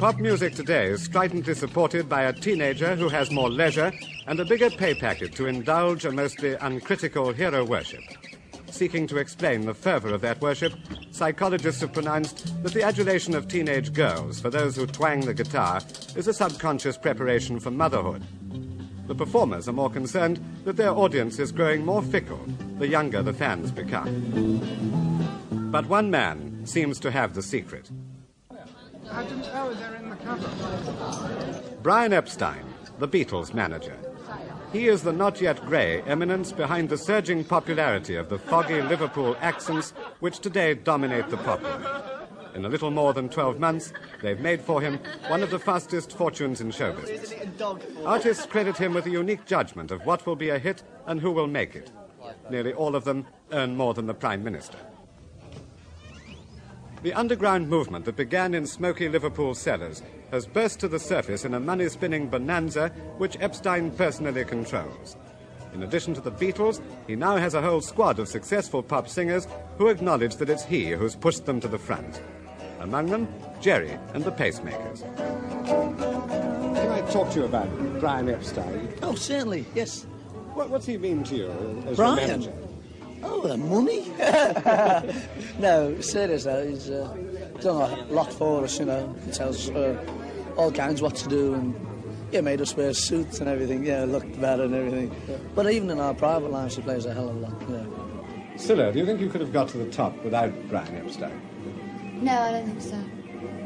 Pop music today is stridently supported by a teenager who has more leisure and a bigger pay packet to indulge a mostly uncritical hero worship. Seeking to explain the fervour of that worship, psychologists have pronounced that the adulation of teenage girls for those who twang the guitar is a subconscious preparation for motherhood. The performers are more concerned that their audience is growing more fickle the younger the fans become. But one man seems to have the secret. I didn't know they're in the cover. Brian Epstein, the Beatles manager. He is the not-yet-grey eminence behind the surging popularity of the foggy Liverpool accents which today dominate the pop world. In a little more than 12 months, they've made for him one of the fastest fortunes in show business. Artists credit him with a unique judgment of what will be a hit and who will make it. Nearly all of them earn more than the Prime Minister. The underground movement that began in smoky Liverpool cellars has burst to the surface in a money-spinning bonanza which Epstein personally controls. In addition to the Beatles, he now has a whole squad of successful pop singers who acknowledge that it's he who's pushed them to the front. Among them, Jerry and the Pacemakers. Can I talk to you about Brian Epstein? Oh, certainly, yes. What's he mean to you as Brian? your manager? Oh, the money? No, serious though. He's done a lot for us, you know. He tells us all kinds what to do, and made us wear suits and everything. Yeah, looked better and everything. But even in our private lives, he plays a hell of a lot. Yeah. Cilla, do you think you could have got to the top without Brian Epstein? No, I don't think so.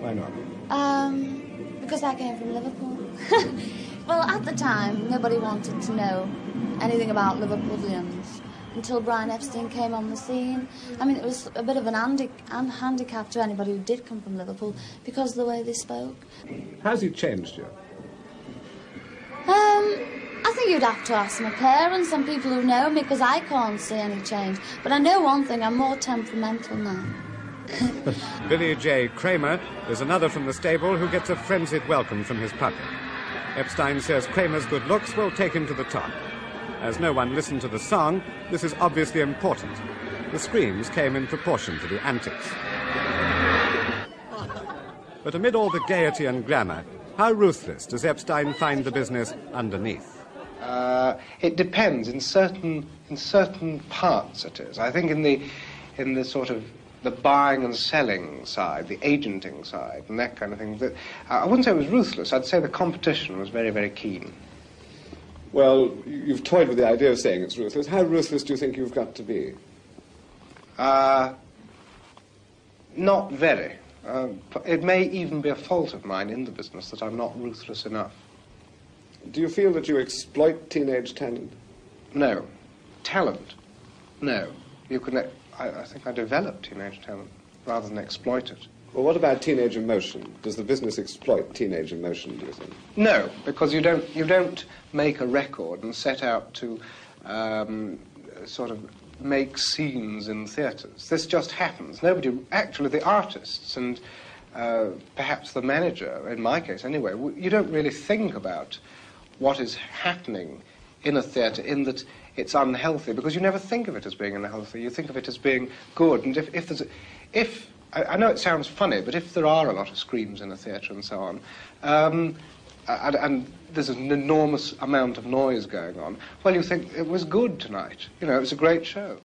Why not? Because I came from Liverpool. Well, at the time, nobody wanted to know anything about Liverpoolians until Brian Epstein came on the scene. I mean, it was a bit of an handicap to anybody who did come from Liverpool because of the way they spoke. How's he changed you? I think you'd have to ask my parents and people who know me, because I can't see any change. But I know one thing, I'm more temperamental now. Billy J. Kramer is another from the stable who gets a frenzied welcome from his puppy. Epstein says Kramer's good looks will take him to the top. As no one listened to the song, this is obviously important. The screams came in proportion to the antics. But amid all the gaiety and glamour, how ruthless does Epstein find the business underneath? It depends. In certain parts it is. I think in the sort of the buying and selling side, the agenting side, and that kind of thing, that I wouldn't say it was ruthless. I'd say the competition was very, very keen. Well, you've toyed with the idea of saying it's ruthless. How ruthless do you think you've got to be? Not very. It may even be a fault of mine in the business that I'm not ruthless enough. Do you feel that you exploit teenage talent? No. Talent? No. You can. I think I develop teenage talent rather than exploit it. Well, what about teenage emotion? Does the business exploit teenage emotion, do you think? No, because you don't make a record and set out to sort of make scenes in theatres. This just happens. Nobody, actually the artists and perhaps the manager, in my case anyway, you don't really think about what is happening in a theatre in that it's unhealthy, because you never think of it as being unhealthy. You think of it as being good. And if I know it sounds funny, but if there are a lot of screams in a theatre and so on, and there's an enormous amount of noise going on, well, you think it was good tonight. You know, it was a great show.